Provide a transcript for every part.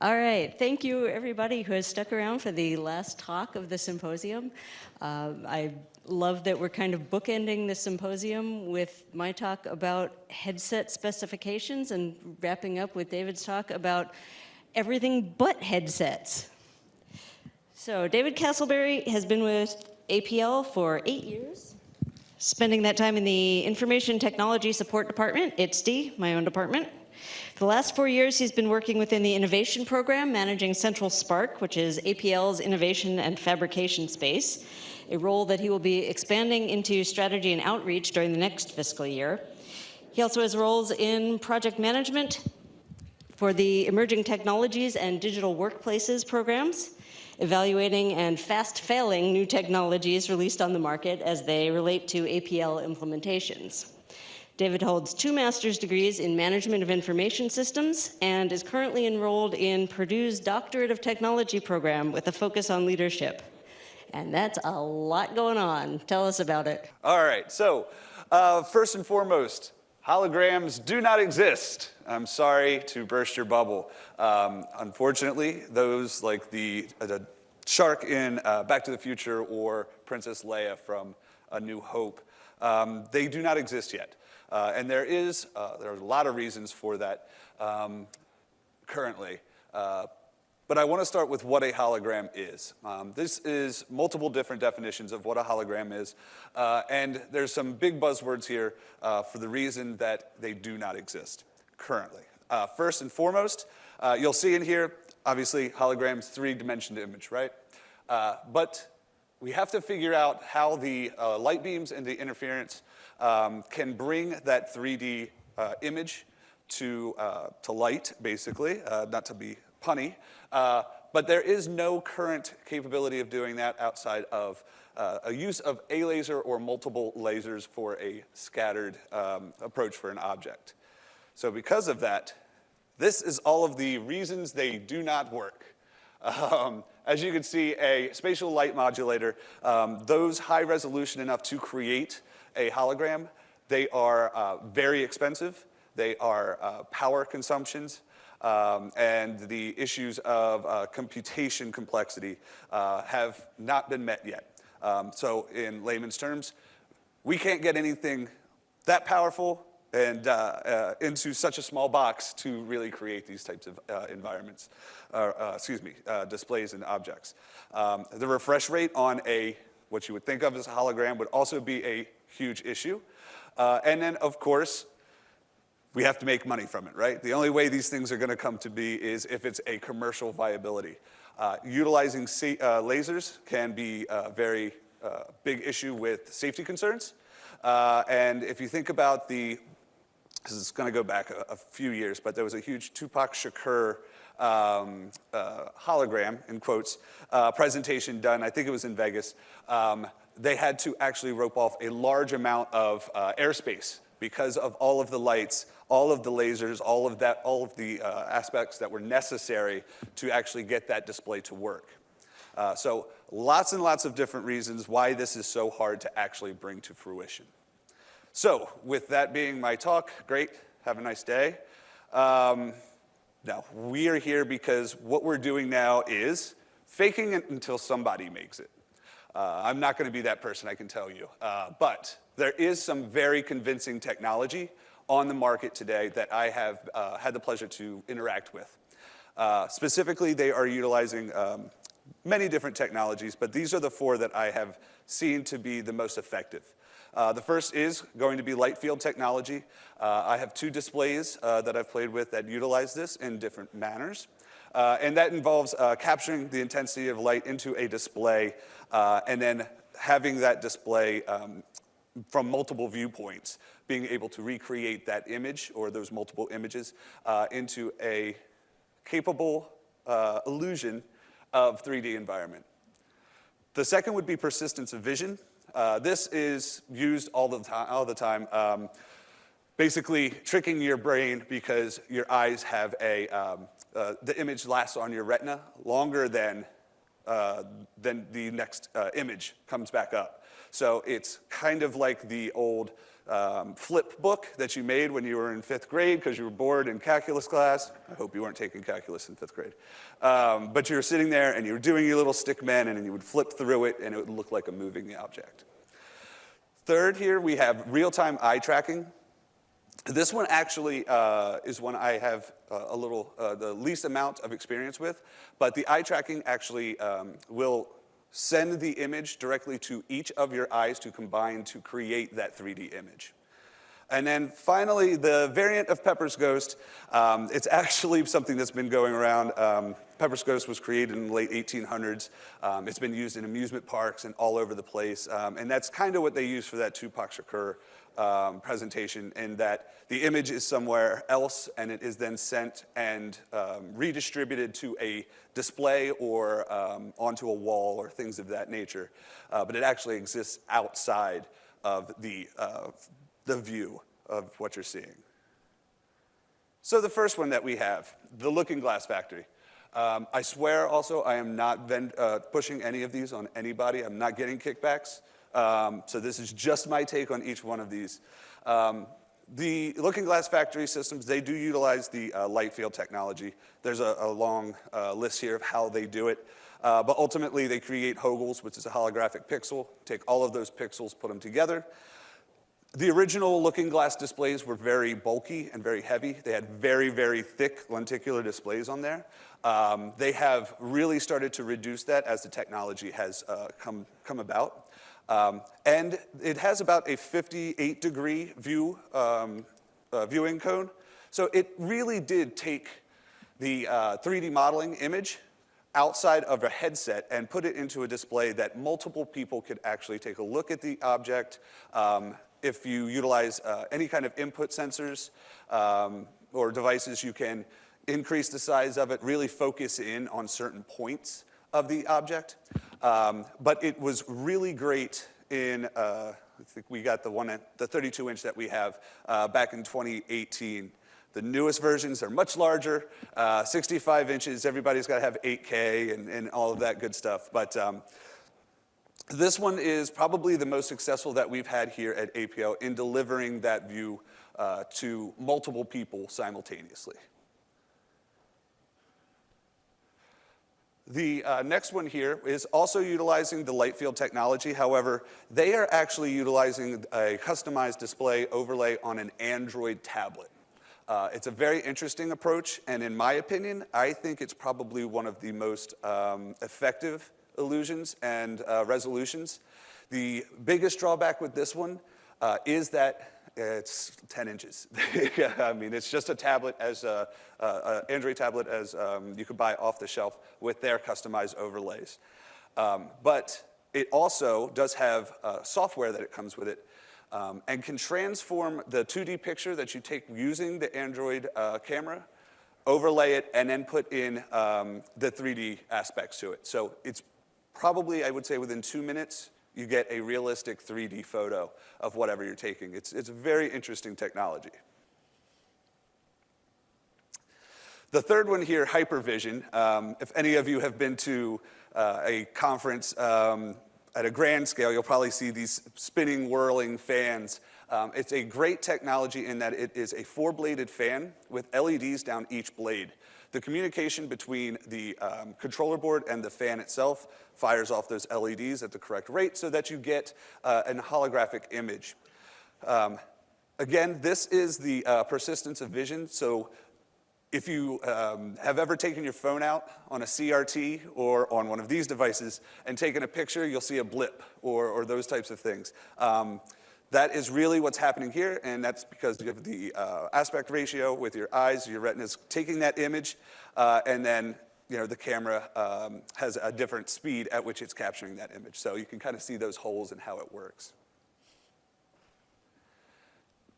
All right, thank you everybody who has stuck around for the last talk of the symposium. I love that we're kind of bookending the symposium with my talk about headset specifications and wrapping up with David's talk about everything but headsets. So David Castleberry has been with APL for 8 years, spending that time in the Information Technology Support Department, ITSD, my own department. For the last 4 years, he's been working within the Innovation Program, managing Central Spark, which is APL's innovation and fabrication space, a role that he will be expanding into strategy and outreach during the next fiscal year. He also has roles in project management for the Emerging Technologies and Digital Workplaces programs, evaluating and fast-failing new technologies released on the market as they relate to APL implementations. David holds 2 master's degrees in Management of Information Systems and is currently enrolled in Purdue's Doctorate of Technology program with a focus on leadership. And that's a lot going on. Tell us about it. All right, so first and foremost, holograms do not exist. I'm sorry to burst your bubble. Unfortunately, those like the shark in Back to the Future or Princess Leia from A New Hope, they do not exist yet. And there are a lot of reasons for that currently. But I want to start with what a hologram is. This is multiple different definitions of what a hologram is. And there's some big buzzwords here for the reason that they do not exist currently. First and foremost, you'll see in here, obviously, holograms, 3-dimensional image, right? But we have to figure out how the light beams and the interference can bring that 3D image to light, basically, not to be punny. But there is no current capability of doing that outside of a use of a laser or multiple lasers for a scattered approach for an object. So because of that, this is all of the reasons they do not work. As you can see, a spatial light modulator, those high resolution enough to create a hologram, they are very expensive. They are power consumptions. And the issues of computation complexity have not been met yet. So in layman's terms, we can't get anything that powerful and into such a small box to really create these types of environments, displays and objects. The refresh rate on what you would think of as a hologram would also be a huge issue. And then, of course, we have to make money from it, right? The only way these things are going to come to be is if it's a commercial viability. Utilizing lasers can be a very big issue with safety concerns. And if you think about this is going to go back a few years, but there was a huge Tupac Shakur hologram, in quotes, presentation done, I think it was in Vegas. They had to actually rope off a large amount of airspace because of all of the lights, all of the lasers, all of the aspects that were necessary to actually get that display to work. So lots and lots of different reasons why this is so hard to actually bring to fruition. So with that being my talk, great, have a nice day. Now, we are here because what we're doing now is faking it until somebody makes it. I'm not going to be that person, I can tell you. But there is some very convincing technology on the market today that I have had the pleasure to interact with. Specifically, they are utilizing many different technologies, but these are the 4 that I have seen to be the most effective. The first is going to be light field technology. I have 2 displays that I've played with that utilize this in different manners. And that involves capturing the intensity of light into a display and then having that display from multiple viewpoints, being able to recreate that image or those multiple images into a capable illusion of 3D environment. The second would be persistence of vision. This is used all the time, basically tricking your brain because your eyes have the image lasts on your retina longer than the next image comes back up. So it's kind of like the old flip book that you made when you were in 5th grade because you were bored in calculus class. I hope you weren't taking calculus in 5th grade. But you were sitting there and you were doing your little stick man and you would flip through it and it would look like a moving object. Third here, we have real-time eye tracking. This one actually is one I have the least amount of experience with, but the eye tracking actually will send the image directly to each of your eyes to combine to create that 3D image. And then finally, the variant of Pepper's Ghost, it's actually something that's been going around. Pepper's Ghost was created in the late 1800s. It's been used in amusement parks and all over the place. And that's kind of what they use for that Tupac Shakur presentation, in that the image is somewhere else and it is then sent and redistributed to a display or onto a wall or things of that nature. But it actually exists outside of the view of what you're seeing. So the first one that we have, the Looking Glass Factory. I swear also I am not pushing any of these on anybody. I'm not getting kickbacks. So this is just my take on each one of these. The Looking Glass Factory systems, they do utilize the light field technology. There's a long list here of how they do it. But ultimately, they create Hogels, which is a holographic pixel, take all of those pixels, put them together. The original Looking Glass displays were very bulky and very heavy. They had very, very thick lenticular displays on there. They have really started to reduce that as the technology has come about. And it has about a 58-degree viewing cone. So it really did take the 3D modeling image outside of a headset and put it into a display that multiple people could actually take a look at the object. If you utilize any kind of input sensors or devices, you can increase the size of it, really focus in on certain points of the object. But it was really great in, I think we got the 32-inch that we have back in 2018. The newest versions are much larger, 65 inches. Everybody's got to have 8K and all of that good stuff. But this one is probably the most successful that we've had here at APO in delivering that view to multiple people simultaneously. The next one here is also utilizing the light field technology. However, they are actually utilizing a customized display overlay on an Android tablet. It's a very interesting approach, and in my opinion, I think it's probably one of the most effective illusions and resolutions. The biggest drawback with this one is that it's 10 inches. I mean, it's just a tablet as an Android tablet as you could buy off the shelf with their customized overlays. But it also does have software that it comes with it and can transform the 2D picture that you take using the Android camera, overlay it, and then put in the 3D aspects to it. So it's probably, I would say, within 2 minutes, you get a realistic 3D photo of whatever you're taking. It's a very interesting technology. The third one here, hypervision. If any of you have been to a conference at a grand scale, you'll probably see these spinning, whirling fans. It's a great technology in that it is a 4-bladed fan with LEDs down each blade. The communication between the controller board and the fan itself fires off those LEDs at the correct rate so that you get an holographic image. Again, this is the persistence of vision. So if you have ever taken your phone out on a CRT or on one of these devices and taken a picture, you'll see a blip or those types of things. That is really what's happening here, and that's because you have the aspect ratio with your eyes, your retina's taking that image, and then the camera has a different speed at which it's capturing that image. So you can kind of see those holes and how it works.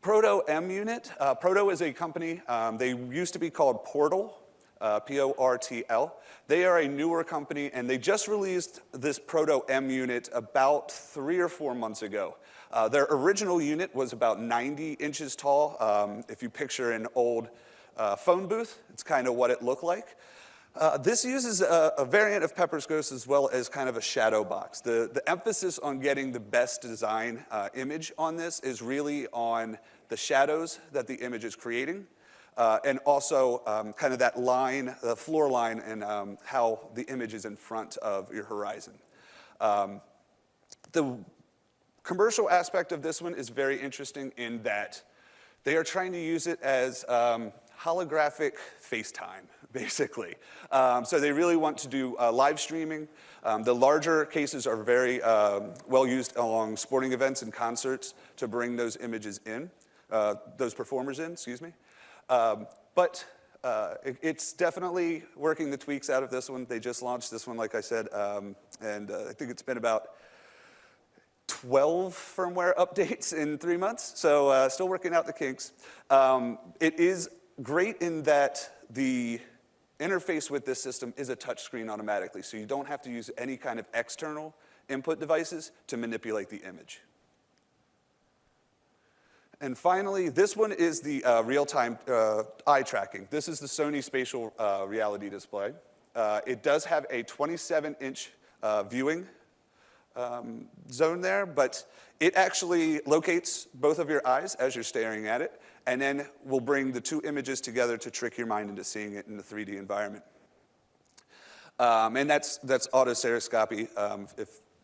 Proto M Unit. Proto is a company. They used to be called Portal, P-O-R-T-L. They are a newer company, and they just released this Proto M Unit about 3 or 4 months ago. Their original unit was about 90 inches tall. If you picture an old phone booth, it's kind of what it looked like. This uses a variant of Pepper's Ghost as well as kind of a shadow box. The emphasis on getting the best design image on this is really on the shadows that the image is creating, and also kind of that line, the floor line, and how the image is in front of your horizon. The commercial aspect of this one is very interesting in that they are trying to use it as holographic FaceTime, basically. So they really want to do live streaming. The larger cases are very well used along sporting events and concerts to bring those images in, those performers in, excuse me. But it's definitely working the tweaks out of this one. They just launched this one, like I said, and I think it's been about 12 firmware updates in 3 months, so still working out the kinks. It is great in that the interface with this system is a touchscreen automatically, so you don't have to use any kind of external input devices to manipulate the image. And finally, this one is the real-time eye tracking. This is the Sony spatial reality display. It does have a 27-inch viewing zone there, but it actually locates both of your eyes as you're staring at it, and then will bring the two images together to trick your mind into seeing it in the 3D environment. And that's autostereoscopy,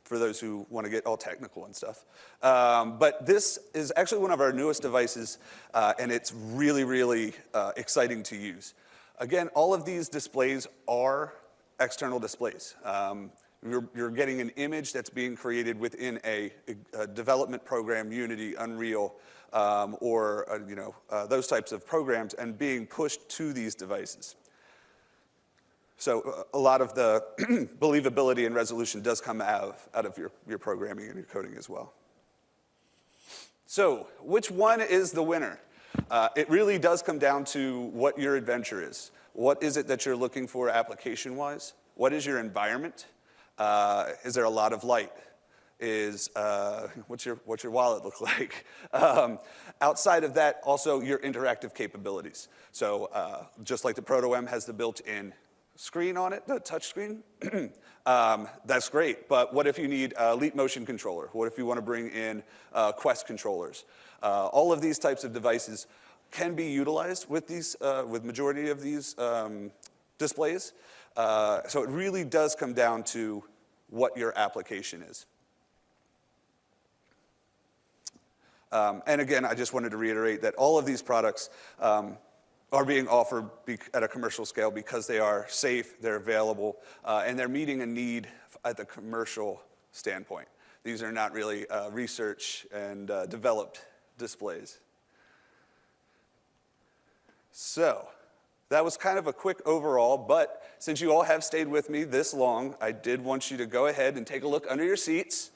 for those who want to get all technical and stuff. But this is actually one of our newest devices, and it's really, really exciting to use. Again, all of these displays are external displays. You're getting an image that's being created within a development program, Unity, Unreal, or those types of programs, and being pushed to these devices. So a lot of the believability and resolution does come out of your programming and your coding as well. So which one is the winner? It really does come down to what your adventure is. What is it that you're looking for application-wise? What is your environment? Is there a lot of light? What's your wallet look like? Outside of that, also your interactive capabilities. So just like the Proto-M has the built-in screen on it, the touch screen, that's great. But what if you need a Leap Motion controller? What if you want to bring in Quest controllers? All of these types of devices can be utilized with majority of these displays. So it really does come down to what your application is. And again, I just wanted to reiterate that all of these products are being offered at a commercial scale because they are safe, they're available, and they're meeting a need at the commercial standpoint. These are not really research and developed displays. So that was kind of a quick overall, but since you all have stayed with me this long, I did want you to go ahead and take a look under your seats.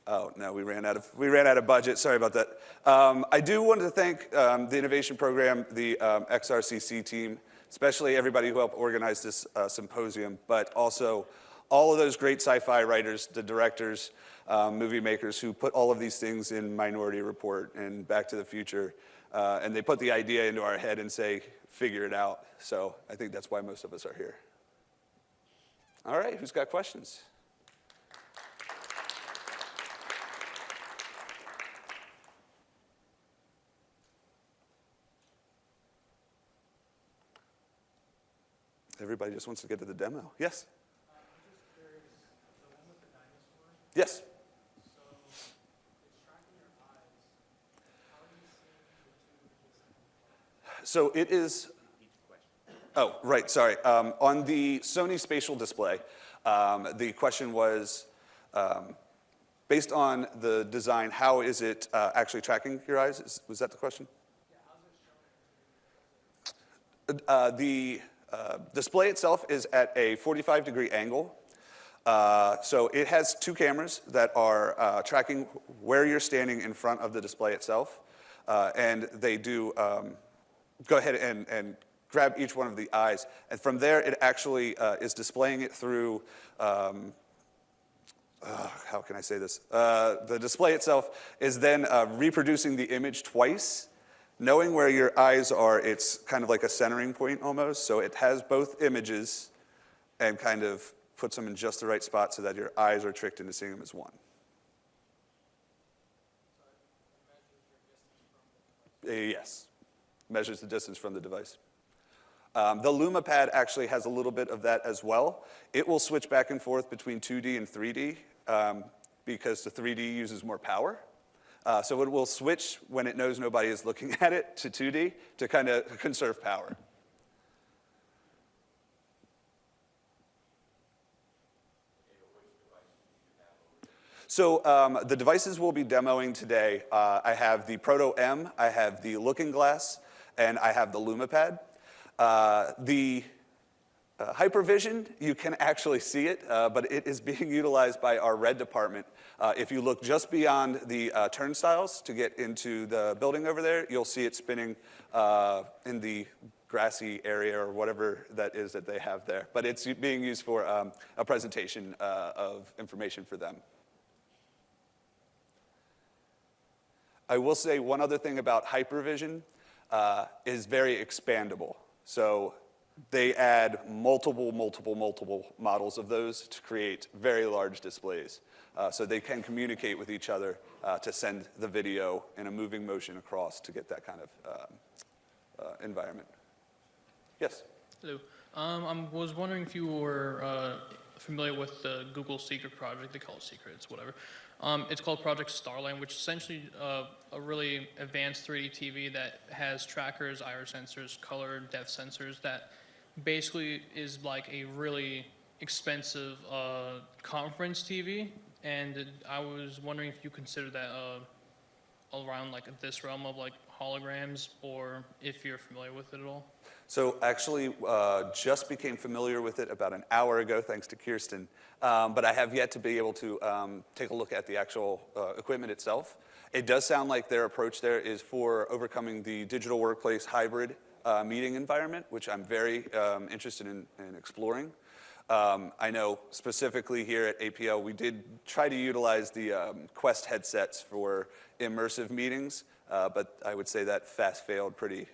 Oh, no, we ran out of budget. Sorry about that. I do want to thank the innovation program, the XRCC team, especially everybody who helped organize this symposium, but also all of those great sci-fi writers, the directors, movie makers who put all of these things in Minority Report and Back to the Future, and they put the idea into our head and say, figure it out. So I think that's why most of us are here. All right, who's got questions? Everybody just wants to get to the demo. Yes? I'm just curious, the one with the dinosaur, Yes. so it's tracking your eyes. How are you seeing the two images? So it is, oh, right, sorry. On the Sony spatial display, the question was, based on the design, how is it actually tracking your eyes? Was that the question? Yeah, how's it showing? The display itself is at a 45-degree angle. So it has two cameras that are tracking where you're standing in front of the display itself. And they do go ahead and grab each one of the eyes. And from there, it actually is displaying it through, how can I say this? The display itself is then reproducing the image twice. Knowing where your eyes are, it's kind of like a centering point almost. So it has both images and kind of puts them in just the right spot so that your eyes are tricked into seeing them as one. Yes, measures the distance from the device. The LumaPad actually has a little bit of that as well. It will switch back and forth between 2D and 3D because the 3D uses more power. So it will switch when it knows nobody is looking at it to 2D to kind of conserve power. So the devices we'll be demoing today, I have the Proto M, I have the Looking Glass, and I have the LumaPad. The Hypervision, you can actually see it, but it is being utilized by our red department. If you look just beyond the turnstiles to get into the building over there, you'll see it spinning in the grassy area or whatever that is that they have there. But it's being used for a presentation of information for them. I will say one other thing about Hypervision is very expandable. So they add multiple models of those to create very large displays. So they can communicate with each other to send the video in a moving motion across to get that kind of environment. Yes? Hello. I was wondering if you were familiar with the Google Secret project. They call it Secret, it's whatever. It's called Project Starline, which is essentially a really advanced 3D TV that has trackers, iris sensors, color, depth sensors that basically is like a really expensive conference TV. And I was wondering if you consider that around like this realm of like holograms, or if you're familiar with it at all. So actually, just became familiar with it about an hour ago, thanks to Kirsten. But I have yet to be able to take a look at the actual equipment itself. It does sound like their approach there is for overcoming the digital workplace hybrid meeting environment, which I'm very interested in exploring. I know specifically here at APL, we did try to utilize the Quest headsets for immersive meetings, but I would say that fast failed pretty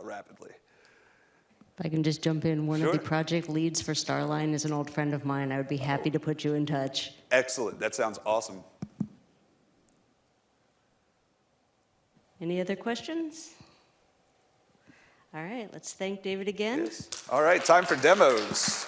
rapidly. If I can just jump in, one Sure. of the project leads for Starline is an old friend of mine. I would be happy to put you in touch. Excellent. That sounds awesome. Any other questions? All right, let's thank David again. Yes. All right, time for demos.